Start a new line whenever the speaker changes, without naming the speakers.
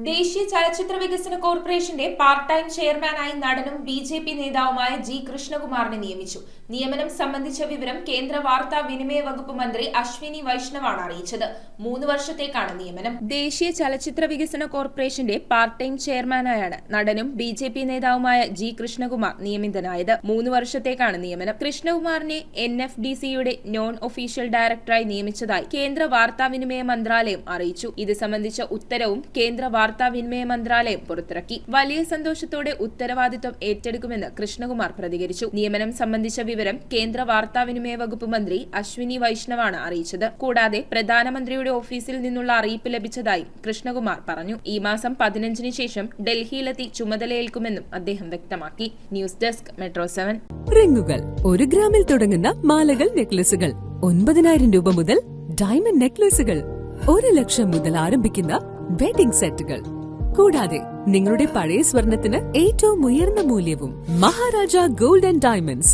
ദേശീയ ചലച്ചിത്ര വികസന കോർപ്പറേഷന്റെ പാർട്ട് ടൈം ചെയർമാനായി നടനും ബി.ജെ.പി. നേതാവുമായ ജി. കൃഷ്ണകുമാറിനെ നിയമിച്ചു. നിയമനം സംബന്ധിച്ച വിവരം കേന്ദ്ര വാർത്താ വിനിമയ വകുപ്പ് മന്ത്രി അശ്വിനി വൈഷ്ണവാണ് അറിയിച്ചത്. 3 വർഷത്തേക്കാണ് നിയമനം. ദേശീയ ചലച്ചിത്ര വികസന കോർപ്പറേഷന്റെ പാർട്ട് ടൈം ചെയർമാനായാണ് നടനും ബി.ജെ.പി. നേതാവുമായ ജി. കൃഷ്ണകുമാർ നിയമിതനായത്. 3 വർഷത്തേക്കാണ് നിയമനം. കൃഷ്ണകുമാറിനെ NFDCയുടെ നോൺ ഒഫീഷ്യൽ ഡയറക്ടറായി നിയമിച്ചതായി കേന്ദ്ര വാർത്താവിനിമയ മന്ത്രാലയം അറിയിച്ചു. ഇത് സംബന്ധിച്ച ഉത്തരവും കേന്ദ്ര വാർത്താവിനിമയ മന്ത്രാലയം പുറത്തിറക്കി. വലിയ സന്തോഷത്തോടെ ഉത്തരവാദിത്വം ഏറ്റെടുക്കുമെന്ന് കൃഷ്ണകുമാർ പ്രതികരിച്ചു. നിയമനം സംബന്ധിച്ച വിവരം കേന്ദ്ര വാർത്താവിനിമയ വകുപ്പ് മന്ത്രി അശ്വിനി വൈഷ്ണവാണ് അറിയിച്ചത്. കൂടാതെ പ്രധാനമന്ത്രിയുടെ ഓഫീസിൽ നിന്നുള്ള അറിയിപ്പ് ലഭിച്ചതായി കൃഷ്ണകുമാർ പറഞ്ഞു. ഈ മാസം 15-ന് ശേഷം ഡൽഹിയിലെത്തി ചുമതലയേൽക്കുമെന്നും അദ്ദേഹം വ്യക്തമാക്കി. News desk metro 7.
റിങ്ങുകൾ 1 ഗ്രാമിൽ തുടങ്ങുന്ന മാലകൾ, നെക്ലസുകൾ 9,000 രൂപ മുതൽ ഡയമണ്ട് നെക്ലസുകൾ 1 ലക്ഷം മുതൽ ആരംഭിക്കുന്ന വെഡിംഗ് സെറ്റുകൾ. കൂടാതെ നിങ്ങളുടെ പഴയ സ്വർണത്തിന് ഏറ്റവും ഉയർന്ന മൂല്യവും മഹാരാജ ഗോൾഡ് ആൻഡ് ഡയമണ്ട്സ്